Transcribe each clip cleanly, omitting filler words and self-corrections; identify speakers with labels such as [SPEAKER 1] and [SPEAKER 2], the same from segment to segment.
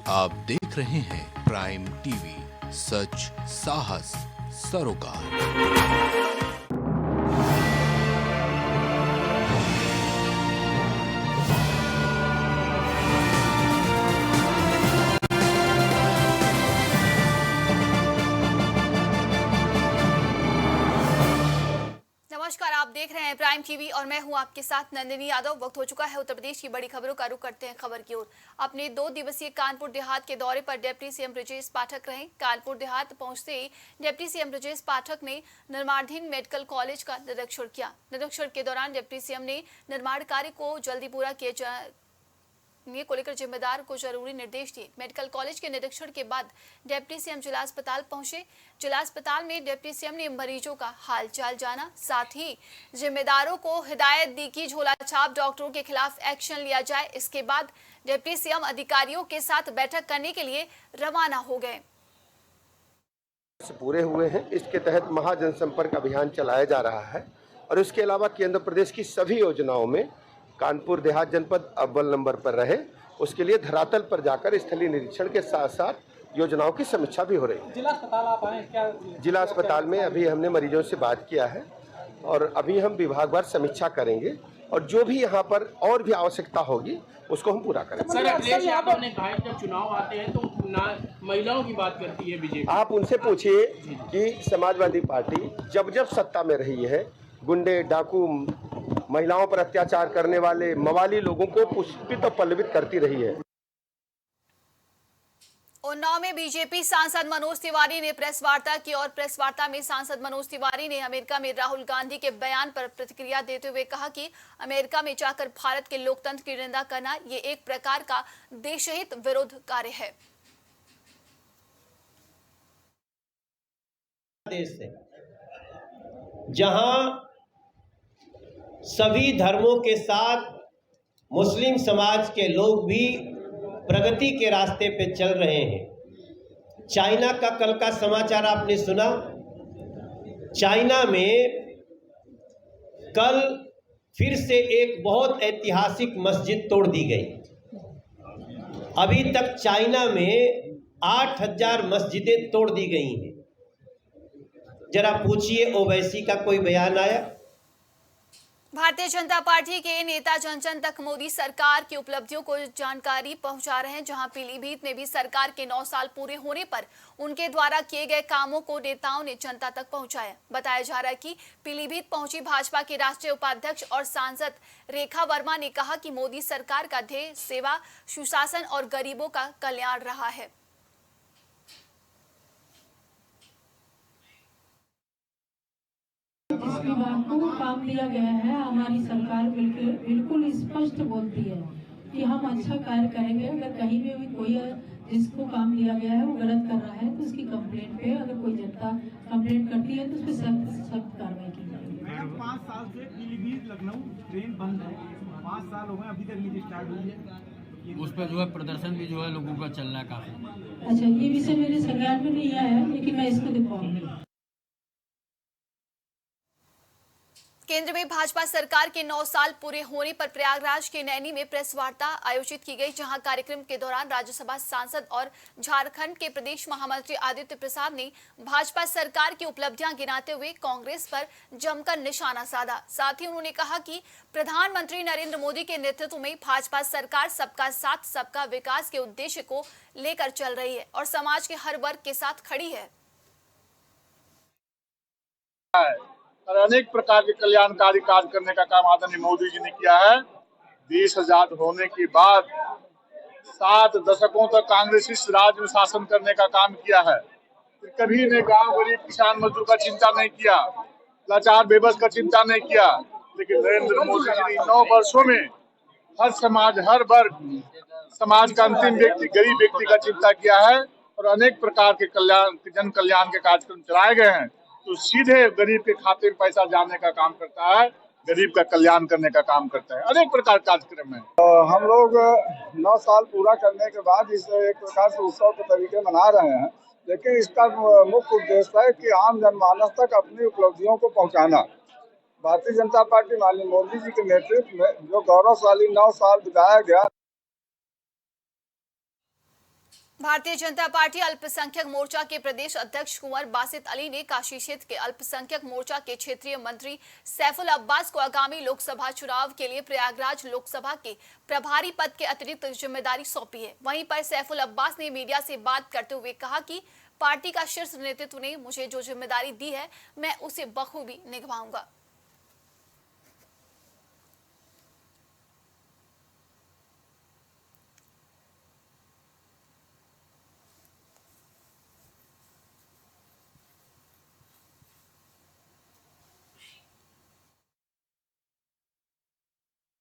[SPEAKER 1] आप देख रहे हैं प्राइम टीवी, सच साहस सरोकार।
[SPEAKER 2] नमस्कार, आप देख रहे हैं प्राइम टीवी और मैं हूं आपके साथ नंदिनी यादव। वक्त हो चुका है उत्तर प्रदेश की बड़ी खबरों का रुख करते हैं खबर की ओर। अपने 2 दिवसीय कानपुर देहात के दौरे पर डिप्टी सीएम ब्रजेश पाठक रहे। कानपुर देहात पहुंचते ही डिप्टी सीएम ब्रजेश पाठक ने निर्माणाधीन मेडिकल कॉलेज का निरीक्षण किया। निरीक्षण के दौरान डिप्टी सीएम ने निर्माण कार्य को जल्दी पूरा किए को लेकर जिम्मेदार को जरूरी निर्देश दिए। मेडिकल कॉलेज के निरीक्षण के बाद डिप्टी सीएम जिला अस्पताल पहुंचे। जिला अस्पताल में डिप्टी सीएम ने मरीजों का हालचाल जाना, साथ ही जिम्मेदारों को हिदायत दी कि झोला छाप डॉक्टरों के खिलाफ एक्शन लिया जाए। इसके बाद डिप्टी सीएम अधिकारियों के साथ बैठक करने के लिए रवाना हो गए।
[SPEAKER 3] पूरे हुए हैं, इसके तहत महाजनसंपर्क अभियान चलाया जा रहा है और इसके अलावा केंद्र प्रदेश की सभी योजनाओं में कानपुर देहात जनपद अव्वल नंबर पर रहे, उसके लिए धरातल पर जाकर स्थलीय निरीक्षण के साथ साथ योजनाओं की समीक्षा भी हो रही है।
[SPEAKER 4] जिला अस्पताल आप आए क्या?
[SPEAKER 3] जिला अस्पताल में अभी हमने मरीजों से बात किया है और अभी हम विभागवार समीक्षा करेंगे और जो भी यहाँ पर और भी आवश्यकता होगी उसको हम पूरा करेंगे।
[SPEAKER 4] सर, अखिलेश यादव ने कहा जब चुनाव आते हैं तो ना महिलाओं की बात करती है बीजेपी।
[SPEAKER 3] आप उनसे पूछिए कि समाजवादी पार्टी जब जब सत्ता में रही है, गुंडे, डाकू, महिलाओं पर अत्याचार करने वाले मवाली लोगों को पुष्पित और पल्लवित करती रही है।
[SPEAKER 2] उन्नाव में बीजेपी सांसद मनोज तिवारी ने प्रेस वार्ता की और प्रेस वार्ता में सांसद मनोज तिवारी ने अमेरिका में राहुल गांधी के बयान पर प्रतिक्रिया देते हुए कहा कि अमेरिका में जाकर भारत के लोकतंत्र की निंदा करना ये एक प्रकार का देशहित विरोध कार्य है।
[SPEAKER 5] देश है जहां सभी धर्मों के साथ मुस्लिम समाज के लोग भी प्रगति के रास्ते पे चल रहे हैं। चाइना का कल का समाचार आपने सुना। चाइना में कल फिर से एक बहुत ऐतिहासिक मस्जिद तोड़ दी गई। अभी तक चाइना में 8000 मस्जिदें तोड़ दी गई हैं। जरा पूछिए ओवैसी का कोई बयान आया?
[SPEAKER 2] भारतीय जनता पार्टी के नेता जन जन तक मोदी सरकार की उपलब्धियों को जानकारी पहुंचा रहे हैं, जहां पीलीभीत में भी सरकार के 9 साल पूरे होने पर उनके द्वारा किए गए कामों को नेताओं ने जनता तक पहुंचाया। बताया जा रहा है कि पीलीभीत पहुंची भाजपा के राष्ट्रीय उपाध्यक्ष और सांसद रेखा वर्मा ने कहा कि मोदी सरकार का ध्येय सेवा, सुशासन और गरीबों का कल्याण रहा है।
[SPEAKER 6] जिस विभाग को काम दिया गया है, हमारी सरकार बिल्कुल स्पष्ट बोलती है कि हम अच्छा कार्य करेंगे। अगर कहीं भी कोई जिसको काम दिया गया है वो गलत कर रहा है तो उसकी कंप्लेंट पे अगर कोई जनता कंप्लेंट करती है तो उस पर सख्त कार्रवाई की जाएगी।
[SPEAKER 4] 5 साल से पीलीभीत लखनऊ ट्रेन बंद है, 5 साल हो गए, अभी तक नहीं स्टार्ट हुई है।
[SPEAKER 7] उस पर जो है प्रदर्शन भी जो है लोगों का चल रहा है काफी।
[SPEAKER 6] अच्छा, ये विषय मेरे संज्ञान में नहीं आया है, लेकिन मैं इसको दिखाऊंगी।
[SPEAKER 2] केंद्र में भाजपा सरकार के 9 साल पूरे होने पर प्रयागराज के नैनी में प्रेस वार्ता आयोजित की गई, जहां कार्यक्रम के दौरान राज्यसभा सांसद और झारखंड के प्रदेश महामंत्री आदित्य प्रसाद ने भाजपा सरकार की उपलब्धियां गिनाते हुए कांग्रेस पर जमकर निशाना साधा। साथ ही उन्होंने कहा कि प्रधानमंत्री नरेंद्र मोदी के नेतृत्व में भाजपा सरकार सबका साथ सबका विकास के उद्देश्य को लेकर चल रही है और समाज के हर वर्ग के साथ खड़ी है
[SPEAKER 8] और अनेक प्रकार के कल्याणकारी कार्य करने का काम आदरणीय मोदी जी ने किया है। देश आजाद होने के बाद 7 दशकों तक कांग्रेस इस राज्य में शासन करने का काम किया है। कभी ने गांव गरीब किसान मजदूर का चिंता नहीं किया, लाचार बेबस का चिंता नहीं किया, लेकिन नरेंद्र मोदी जी ने 9 वर्षों में हर समाज, हर वर्ग, समाज का अंतिम व्यक्ति, गरीब व्यक्ति का चिंता किया है और अनेक प्रकार के जन कल्याण के कार्यक्रम चलाए गए हैं। तो सीधे गरीब के खाते में पैसा जाने का काम करता है, गरीब का कल्याण करने का काम करता है। अनेक प्रकार के कार्यक्रम है।
[SPEAKER 9] हम लोग 9 साल पूरा करने के बाद इसे एक प्रकार से उत्सव के तरीके मना रहे हैं, लेकिन इसका मुख्य उद्देश्य है कि आम जनमानस तक अपनी उपलब्धियों को पहुंचाना। भारतीय जनता पार्टी माननीय मोदी जी के नेतृत्व में जो गौरवशाली 9 साल बिताया गया।
[SPEAKER 2] भारतीय जनता पार्टी अल्पसंख्यक मोर्चा के प्रदेश अध्यक्ष कुंवर बासित अली ने काशी क्षेत्र के अल्पसंख्यक मोर्चा के क्षेत्रीय मंत्री सैफुल अब्बास को आगामी लोकसभा चुनाव के लिए प्रयागराज लोकसभा के प्रभारी पद के अतिरिक्त जिम्मेदारी सौंपी है। वहीं पर सैफुल अब्बास ने मीडिया से बात करते हुए कहा कि पार्टी का शीर्ष नेतृत्व ने मुझे जो जिम्मेदारी दी है मैं उसे बखूबी निभाऊंगा।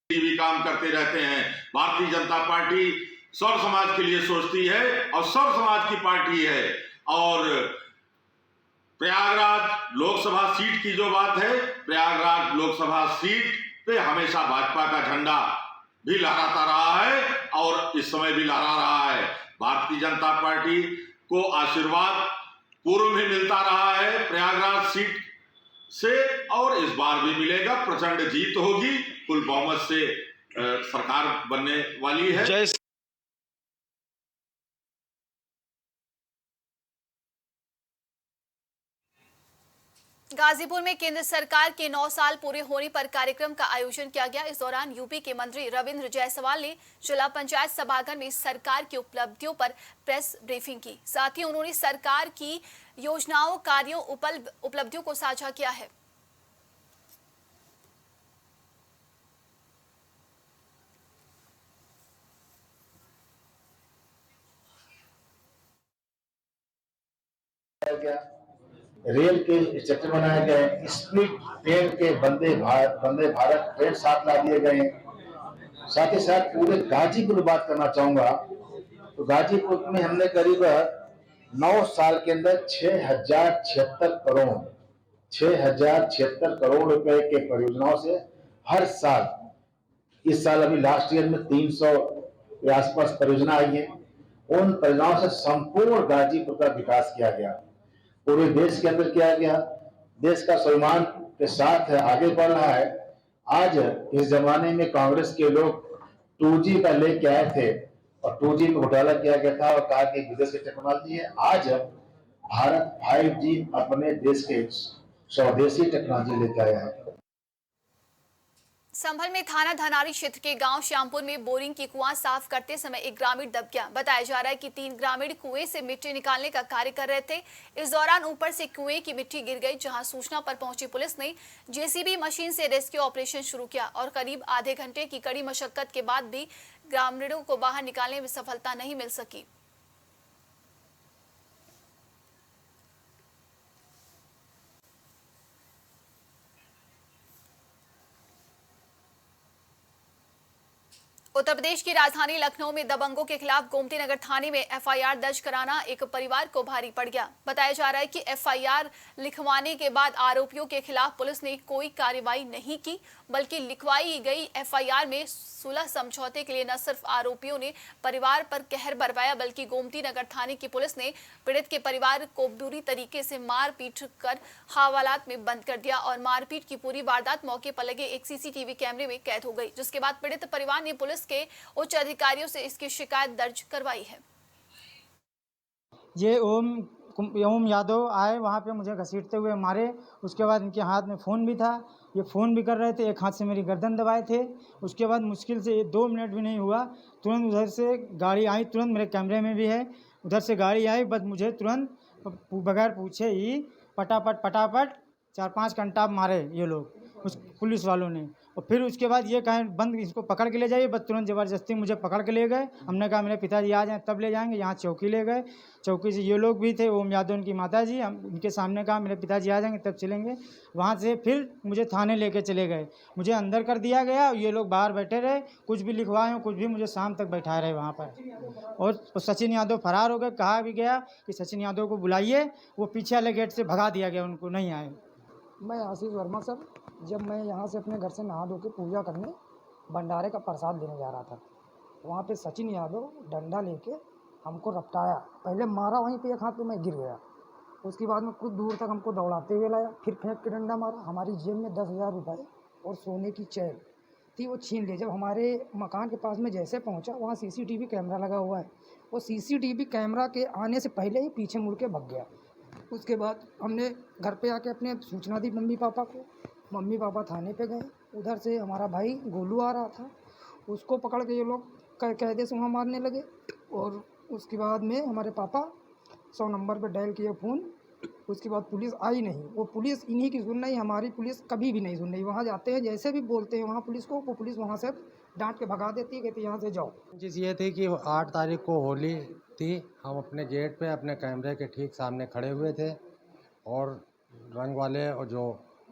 [SPEAKER 10] भी काम करते रहते हैं। भारतीय जनता पार्टी सर्व समाज के लिए सोचती है और सर्व समाज की पार्टी है। और प्रयागराज लोकसभा सीट की जो बात है, प्रयागराज लोकसभा सीट पे हमेशा भाजपा का झंडा भी लहराता रहा है और इस समय भी लहरा रहा है। भारतीय जनता पार्टी को आशीर्वाद पूर्व में मिलता रहा है प्रयागराज सीट से और इस बार भी मिलेगा। प्रचंड जीत होगी, कुल बहुमत से सरकार बनने वाली है।
[SPEAKER 2] गाजीपुर में केंद्र सरकार के 9 साल पूरे होने पर कार्यक्रम का आयोजन किया गया। इस दौरान यूपी के मंत्री रविंद्र जायसवाल ने जिला पंचायत सभागार में सरकार की उपलब्धियों पर प्रेस ब्रीफिंग की। साथ ही उन्होंने सरकार की योजनाओं, कार्यों, उपलब्धियों को साझा किया है।
[SPEAKER 11] रेल के स्ट्रक्चर बनाए गए, स्प्लिट ट्रेन के वंदे भारत ट्रेन 7 ला दिए गए हैं। साथ ही साथ पूरे गाजीपुर में बात करना चाहूंगा तो गाजीपुर में हमने करीब 9 साल के अंदर 6,076 करोड़ रुपए के परियोजनाओं से हर साल, इस साल अभी लास्ट ईयर में 300 के आसपास परियोजना आई है। उन परियोजनाओं से संपूर्ण गाजीपुर का विकास किया गया, पूरे देश के अंदर किया गया। देश का स्वाभिमान के साथ आगे बढ़ रहा है। आज इस जमाने में कांग्रेस के लोग 2G का लेके आए थे और 2G में घोटाला किया गया था और कहा कि विदेश की टेक्नोलॉजी है। आज भारत 5G अपने देश के स्वदेशी टेक्नोलॉजी लेके आया है।
[SPEAKER 2] संभल में थाना धनारी क्षेत्र के गांव श्यामपुर में बोरिंग की कुआं साफ करते समय एक ग्रामीण दब गया। बताया जा रहा है कि 3 ग्रामीण कुएं से मिट्टी निकालने का कार्य कर रहे थे। इस दौरान ऊपर से कुएं की मिट्टी गिर गई, जहां सूचना पर पहुंची पुलिस ने जेसीबी मशीन से रेस्क्यू ऑपरेशन शुरू किया और करीब आधे घंटे की कड़ी मशक्कत के बाद भी ग्रामीणों को बाहर निकालने में सफलता नहीं मिल सकी। उत्तर प्रदेश की राजधानी लखनऊ में दबंगों के खिलाफ गोमती नगर थाने में एफआईआर दर्ज कराना एक परिवार को भारी पड़ गया। बताया जा रहा है कि एफआईआर लिखवाने के बाद आरोपियों के खिलाफ पुलिस ने कोई कार्रवाई नहीं की, बल्कि लिखवाई गई एफआईआर में सुलह समझौते के लिए न सिर्फ आरोपियों ने परिवार पर कहर बरपाया, बल्कि गोमती नगर थाने की पुलिस ने पीड़ित के परिवार को बुरी तरीके से मारपीट कर हवालात में बंद कर दिया और मारपीट की पूरी वारदात मौके पर लगे एक सीसीटीवी कैमरे में कैद हो गई, जिसके बाद पीड़ित परिवार ने पुलिस के उच्च अधिकारियों से इसकी शिकायत दर्ज करवाई है।
[SPEAKER 12] ये ओम यादव आए, वहाँ पे मुझे घसीटते हुए मारे। उसके बाद इनके हाथ में फ़ोन भी था, ये फ़ोन भी कर रहे थे, एक हाथ से मेरी गर्दन दबाए थे। उसके बाद मुश्किल से 2 मिनट भी नहीं हुआ, तुरंत उधर से गाड़ी आई, तुरंत मेरे कैमरे में भी है, उधर से गाड़ी आई, बस मुझे तुरंत बगैर पूछे ही पटापट 4-5 घंटा मारे ये लोग, उस पुलिस वालों ने। और फिर उसके बाद ये कहें बंद, इसको पकड़ के ले जाइए, बस तुरंत ज़बरदस्ती मुझे पकड़ के ले गए। हमने कहा मेरे पिताजी आ जाएं तब ले जाएंगे, यहाँ चौकी ले गए। चौकी से ये लोग भी थे, ओम यादव उनकी माता जी, हम उनके सामने कहा मेरे पिताजी आ जाएंगे तब चलेंगे। वहाँ से फिर मुझे थाने लेके चले गए, मुझे अंदर कर दिया गया। ये लोग बाहर बैठे रहे, कुछ भी लिखवाए हो कुछ भी, मुझे शाम तक बैठाए रहे वहाँ पर। और सचिन यादव फरार हो गए, कहा भी गया कि सचिन यादव को बुलाइए, वो पीछे वाले गेट से भगा दिया गया, उनको नहीं आए।
[SPEAKER 13] मैं आशीष वर्मा सर, जब मैं यहाँ से अपने घर से नहा धो के पूजा करने भंडारे का प्रसाद देने जा रहा था, वहाँ पे सचिन यादव डंडा लेके हमको रपटाया। पहले मारा वहीं पे, एक हाथ पे मैं गिर गया। उसके बाद में कुछ दूर तक हमको दौड़ाते हुए लाया, फिर फेंक के डंडा मारा। हमारी जेब में 10,000 रुपये और सोने की चैन थी वो छीन ली। जब हमारे मकान के पास में जैसे पहुंचा, वहाँ सीसीटीवी कैमरा लगा हुआ है, वो सीसीटीवी कैमरा के आने से पहले ही पीछे मुड़ के भाग गया। उसके बाद हमने घर पे आके अपने सूचना दी मम्मी पापा को। मम्मी पापा थाने पे गए। उधर से हमारा भाई गोलू आ रहा था, उसको पकड़ के ये लोग कायदे से वहाँ मारने लगे। और उसके बाद में हमारे पापा 100 नंबर पे डायल किए फ़ोन। उसके बाद पुलिस आई नहीं। वो पुलिस इन्हीं की सुन रही, हमारी पुलिस कभी भी नहीं सुन रही। वहाँ जाते हैं, जैसे भी बोलते हैं वहाँ पुलिस को, वो पुलिस वहाँ से डांट के भगा देती है, कहती है यहाँ से जाओ।
[SPEAKER 14] चीज़ ये थी कि 8 तारीख को होली थी। हम अपने गेट पे अपने कैमरे के ठीक सामने खड़े हुए थे और रंग वाले और जो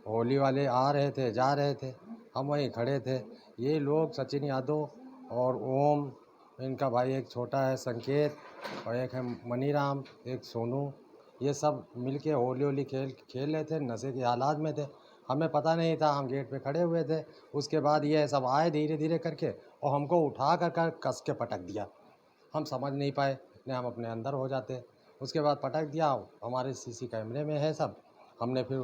[SPEAKER 14] होली वाले आ रहे थे जा रहे थे, हम वहीं खड़े थे। ये लोग सचिन यादव और ओम, इनका भाई एक छोटा है संकेत और एक है मनीराम, एक सोनू, ये सब मिलके होली खेल रहे थे। नशे के हालात में थे, हमें पता नहीं था, हम गेट पे खड़े हुए थे। उसके बाद ये सब आए धीरे धीरे करके और हमको उठा कर कस के पटक दिया। हम समझ नहीं पाए, नहीं हम अपने अंदर हो जाते। उसके बाद पटक दिया। हमारे सीसी कैमरे में है सब। हमने फिर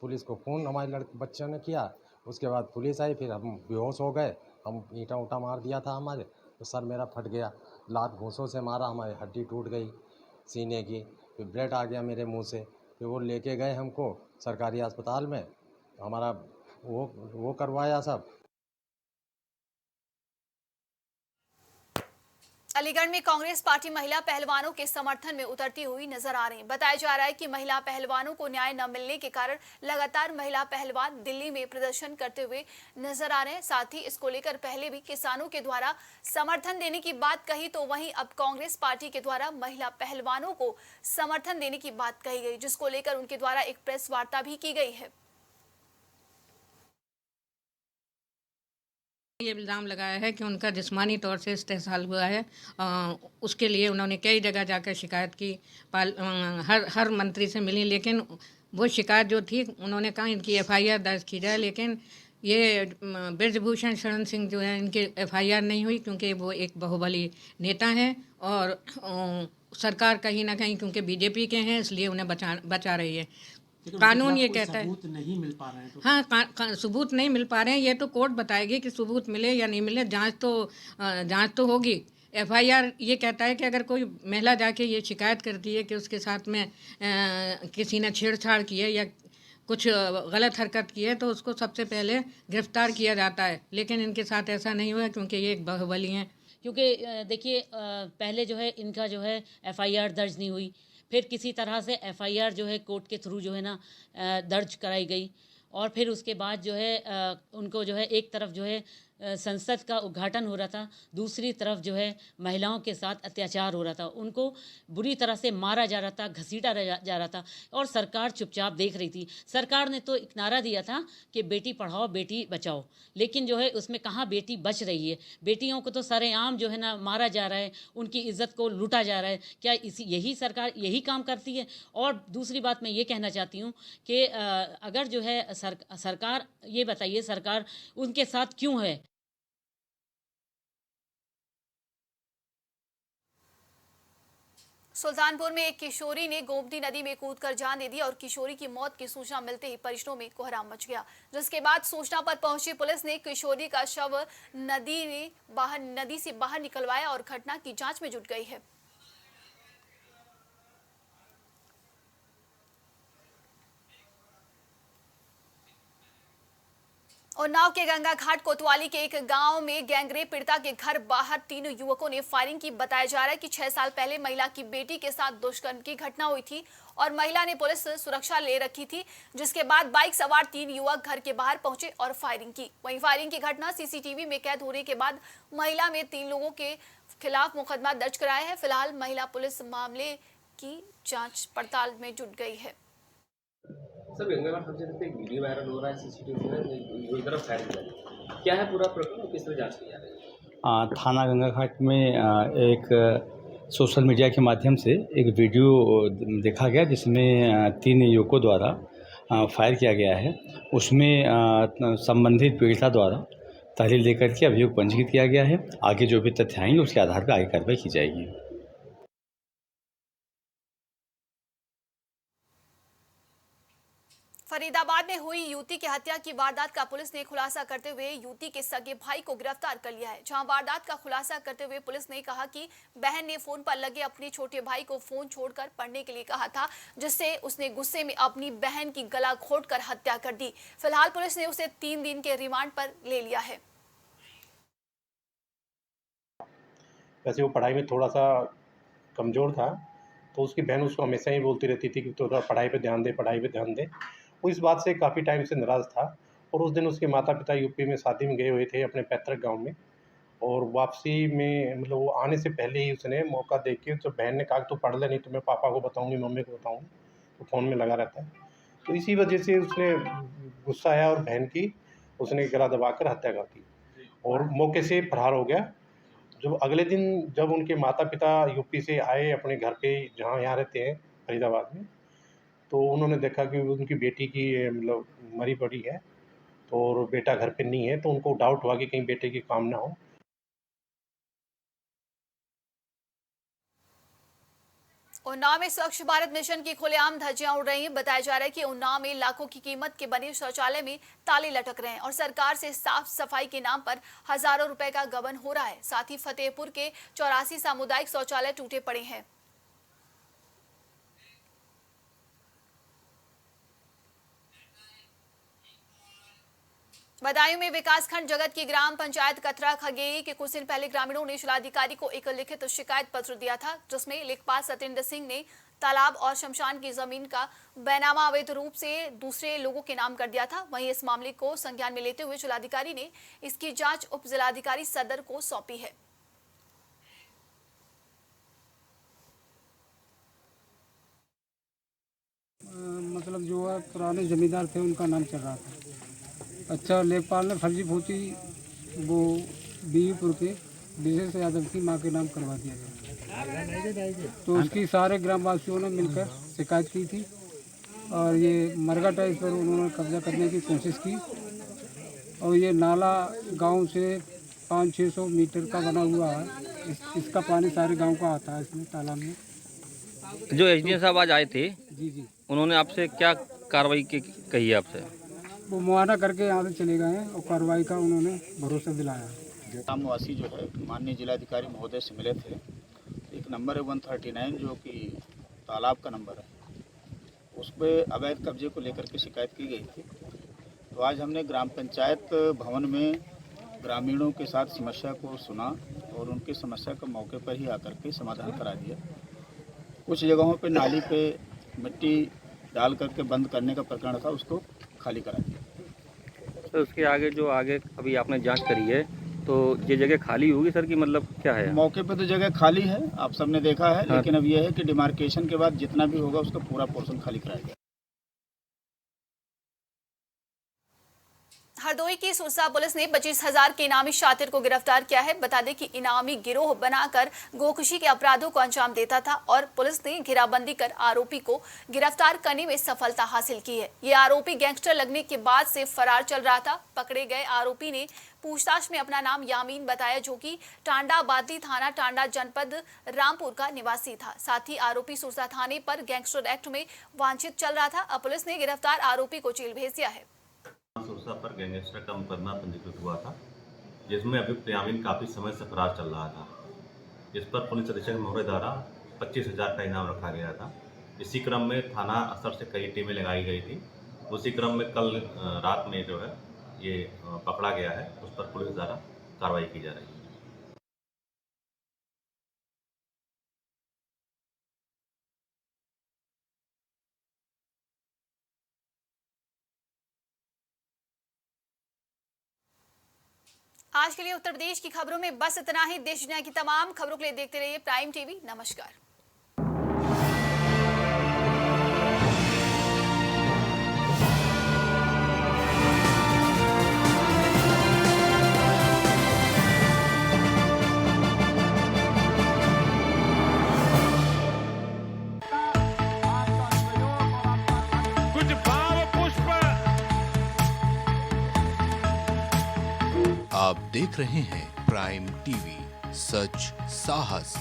[SPEAKER 14] पुलिस को फ़ोन हमारे बच्चों ने किया। उसके बाद पुलिस आई, फिर हम बेहोश हो गए। हम ईंटा मार दिया था हमारे, तो सर मेरा फट गया। लात घूंसों से मारा, हमारी हड्डी टूट गई सीने की, फिर ब्लड आ गया मेरे मुंह से। फिर वो लेके गए हमको सरकारी अस्पताल में, हमारा वो करवाया सब।
[SPEAKER 2] अलीगढ़ में कांग्रेस पार्टी महिला पहलवानों के समर्थन में उतरती हुई नजर आ रही। बताया जा रहा है कि महिला पहलवानों को न्याय न मिलने के कारण लगातार महिला पहलवान दिल्ली में प्रदर्शन करते हुए नजर आ रहे हैं। साथ ही इसको लेकर पहले भी किसानों के द्वारा समर्थन देने की बात कही, तो वहीं अब कांग्रेस पार्टी के द्वारा महिला पहलवानों को समर्थन देने की बात कही गई, जिसको लेकर उनके द्वारा एक प्रेस वार्ता भी की गई है।
[SPEAKER 15] ये इल्ज़ाम लगाया है कि उनका जिस्मानी तौर से इस्तेहसाल हुआ है। उसके लिए उन्होंने कई जगह जाकर शिकायत की, हर मंत्री से मिली, लेकिन वो शिकायत जो थी उन्होंने कहा इनकी FIR दर्ज की जाए। लेकिन ये ब्रजभूषण शरण सिंह जो है, इनकी FIR नहीं हुई क्योंकि वो एक बाहुबली नेता हैं और सरकार कहीं ना कहीं क्योंकि BJP के हैं, इसलिए उन्हें बचा रही है। कानून ये कहता है
[SPEAKER 4] सबूत नहीं मिल पा रहे हैं तो
[SPEAKER 15] हाँ, सबूत नहीं मिल पा रहे हैं। ये तो कोर्ट बताएगी कि सबूत मिले या नहीं मिले। जांच तो होगी। FIR ये कहता है कि अगर कोई महिला जाके ये शिकायत करती है कि उसके साथ में किसी ने छेड़छाड़ की है या कुछ गलत हरकत की है, तो उसको सबसे पहले गिरफ्तार किया जाता है। लेकिन इनके साथ ऐसा नहीं हुआ क्योंकि ये एक बाहुबली हैं।
[SPEAKER 16] क्योंकि देखिए, पहले जो है इनका जो है FIR दर्ज नहीं हुई, फिर किसी तरह से FIR जो है कोर्ट के थ्रू जो है ना दर्ज कराई गई, और फिर उसके बाद जो है उनको जो है एक तरफ जो है संसद का उद्घाटन हो रहा था, दूसरी तरफ जो है महिलाओं के साथ अत्याचार हो रहा था, उनको बुरी तरह से मारा जा रहा था, घसीटा जा रहा था, और सरकार चुपचाप देख रही थी। सरकार ने तो एक नारा दिया था कि बेटी पढ़ाओ बेटी बचाओ, लेकिन जो है उसमें कहाँ बेटी बच रही है। बेटियों को तो सरेआम जो है ना मारा जा रहा है, उनकी इज्जत को लूटा जा रहा है। क्या यही सरकार यही काम करती है? और दूसरी बात मैं ये कहना चाहती हूँ कि अगर जो है सरकार, ये बताइए सरकार उनके साथ क्यों है?
[SPEAKER 2] सुल्तानपुर में एक किशोरी ने गोमती नदी में कूदकर जान दे दी और किशोरी की मौत की सूचना मिलते ही परिजनों में कोहराम मच गया, जिसके बाद सूचना पर पहुंची पुलिस ने किशोरी का शव नदी से बाहर निकलवाया और घटना की जांच में जुट गई है। उन्नाव के गंगा घाट कोतवाली के एक गांव में गैंगरेप पीड़िता के घर बाहर 3 युवकों ने फायरिंग की। बताया जा रहा है कि 6 साल पहले महिला की बेटी के साथ दुष्कर्म की घटना हुई थी और महिला ने पुलिस से सुरक्षा ले रखी थी, जिसके बाद बाइक सवार 3 युवक घर के बाहर पहुंचे और फायरिंग की। वहीं फायरिंग की घटना CCTV में कैद होने के बाद महिला में 3 लोगों के खिलाफ मुकदमा दर्ज कराया है। फिलहाल महिला पुलिस मामले की जाँच पड़ताल में जुट गई है।
[SPEAKER 17] सर, गंगा घाट एक वीडियो वायरल हो रहा है CCTV में, एक तरफ फायरिंग जा रही है, क्या है पूरा प्रकरण और किस तरह जांच की जा रही है?
[SPEAKER 18] थाना गंगा घाट में एक सोशल मीडिया के माध्यम से एक वीडियो देखा गया जिसमें 3 युवकों द्वारा फायर किया गया है। उसमें संबंधित पीड़िता द्वारा तहरीर लेकर के अभियोग पंजीकृत किया गया है। आगे जो भी तथ्य आएंगे उसके आधार पर आगे कार्रवाई की जाएगी।
[SPEAKER 2] फरीदाबाद में हुई युवती की हत्या की वारदात का पुलिस ने खुलासा करते हुए युवती के सगे भाई को गिरफ्तार कर लिया है। जहां वारदात का खुलासा करते हुए पुलिस ने कहा कि बहन ने फोन पर लगे अपने छोटे भाई को फोन छोड़कर पढ़ने के लिए कहा था, जिससे उसने गुस्से में अपनी बहन की गला घोंटकर हत्या कर दी। फिलहाल पुलिस ने उसे 3 दिन के रिमांड पर ले लिया है।
[SPEAKER 19] वैसे वो पढ़ाई में थोड़ा सा कमज़ोर था, तो उसकी बहन उसको हमेशा ही बोलती रहती थी कि थोड़ा पढ़ाई पे ध्यान दे, पढ़ाई पे ध्यान दे। वो इस बात से काफ़ी टाइम से नाराज़ था और उस दिन उसके माता पिता यूपी में शादी में गए हुए थे अपने पैतृक गांव में, और वापसी में मतलब वो आने से पहले ही उसने मौका देख के, तो बहन ने कहा तो पढ़ ले, नहीं तो मैं पापा को बताऊँगी, मम्मी को बताऊँगी, तो फ़ोन में लगा रहता है। तो इसी वजह से उसने गुस्सा आया और बहन की उसने गला दबा कर हत्या कर दी और मौके से फरार हो गया। जब अगले दिन जब उनके माता पिता यूपी से आए अपने घर पे, जहाँ यहाँ रहते हैं फरीदाबाद में, तो उन्होंने देखा कि उनकी बेटी की मतलब मरी पड़ी है, तो और बेटा घर पे नहीं है, तो उनको डाउट हुआ कि कहीं बेटे की काम ना हो।
[SPEAKER 2] उन्नाव में स्वच्छ भारत मिशन की खुलेआम धज्जियां उड़ रही हैं। बताया जा रहा है कि उन्नाव में लाखों की कीमत के बने शौचालय में ताले लटक रहे हैं और सरकार से साफ सफाई के नाम पर हजारों रुपए का गबन हो रहा है। साथ ही फतेहपुर के 84 सामुदायिक शौचालय टूटे पड़े हैं। बदायूं में विकासखंड जगत की ग्राम पंचायत कतरा खगेई के कुछ दिन पहले ग्रामीणों ने जिलाधिकारी को एक लिखित शिकायत पत्र दिया था, जिसमें लेखपाल सत्येंद्र सिंह ने तालाब और शमशान की जमीन का बैनामा अवैध रूप से दूसरे लोगों के नाम कर दिया था। वहीं इस मामले को संज्ञान में लेते हुए जिलाधिकारी ने इसकी जांच उप जिलाधिकारी सदर को सौंपी है।
[SPEAKER 20] मतलब जो है पुराने जमींदार थे उनका नाम चल रहा था। अच्छा, लेखपाल ने फर्जी फूटी वो बीवीपुर के विशेष यादव की माँ के नाम करवा दिया था, तो उसकी सारे ग्रामवासियों ने मिलकर शिकायत की थी और ये मरगा टाइल्स पर उन्होंने कब्जा करने की कोशिश की। और ये नाला गांव से 500-600 मीटर का बना हुआ है। इसका पानी सारे गांव का आता है इसमें तालाब में।
[SPEAKER 21] जो एसडीएम साहब आज आए थे,
[SPEAKER 20] जी,
[SPEAKER 21] उन्होंने आपसे क्या कार्रवाई कही है? आपसे
[SPEAKER 20] वो मुआयना करके यहाँ से चले गए हैं और कार्रवाई का उन्होंने भरोसा दिलाया।
[SPEAKER 22] ग्रामवासी जो है माननीय जिलाधिकारी महोदय से मिले थे। एक नंबर है 139 जो कि तालाब का नंबर है, उस पर अवैध कब्जे को लेकर के शिकायत की गई थी। तो आज हमने ग्राम पंचायत भवन में ग्रामीणों के साथ समस्या को सुना और उनकी समस्या को मौके पर ही आकर के समाधान करा दिया। कुछ जगहों पे नाली पे मिट्टी डाल करके बंद करने का प्रकरण था, उसको खाली करा दिया।
[SPEAKER 21] तो उसके आगे जो अभी आपने जांच करी है, तो ये जगह खाली होगी सर कि मतलब क्या है?
[SPEAKER 22] मौके पे तो जगह खाली है, आप सबने देखा है, लेकिन अब यह है कि डिमार्केशन के बाद जितना भी होगा उसका पूरा पोर्शन खाली कराया जाए।
[SPEAKER 2] हरदोई की सुरसा पुलिस ने 25,000 के इनामी शातिर को गिरफ्तार किया है। बता दें कि इनामी गिरोह बनाकर गोखुशी के अपराधों को अंजाम देता था और पुलिस ने घेराबंदी कर आरोपी को गिरफ्तार करने में सफलता हासिल की है। ये आरोपी गैंगस्टर लगने के बाद से फरार चल रहा था। पकड़े गए आरोपी ने पूछताछ में अपना नाम यामीन बताया, जो कि टांडा बादली थाना टांडा जनपद रामपुर का निवासी था। साथ ही आरोपी सुरसा थाने पर गैंगस्टर एक्ट में वांछित चल रहा था। अब पुलिस ने गिरफ्तार आरोपी को जेल भेज दिया है।
[SPEAKER 23] सुरसा पर गैंगस्टर का मुकदमा पंजीकृत हुआ था, जिसमें अभियुक्त यामीन काफ़ी समय से फरार चल रहा था। इस पर पुलिस अधीक्षक महोदय द्वारा 25,000 का इनाम रखा गया था। इसी क्रम में थाना स्तर से कई टीमें लगाई गई थी। उसी क्रम में कल रात में जो है ये पकड़ा गया है, उस पर पुलिस द्वारा कार्रवाई की जा रही है।
[SPEAKER 2] आज के लिए उत्तर प्रदेश की खबरों में बस इतना ही। देश दुनिया की तमाम खबरों के लिए देखते रहिए प्राइम टीवी। नमस्कार।
[SPEAKER 1] कुछ भाव पुष्प। आप देख रहे हैं प्राइम टीवी, सच साहस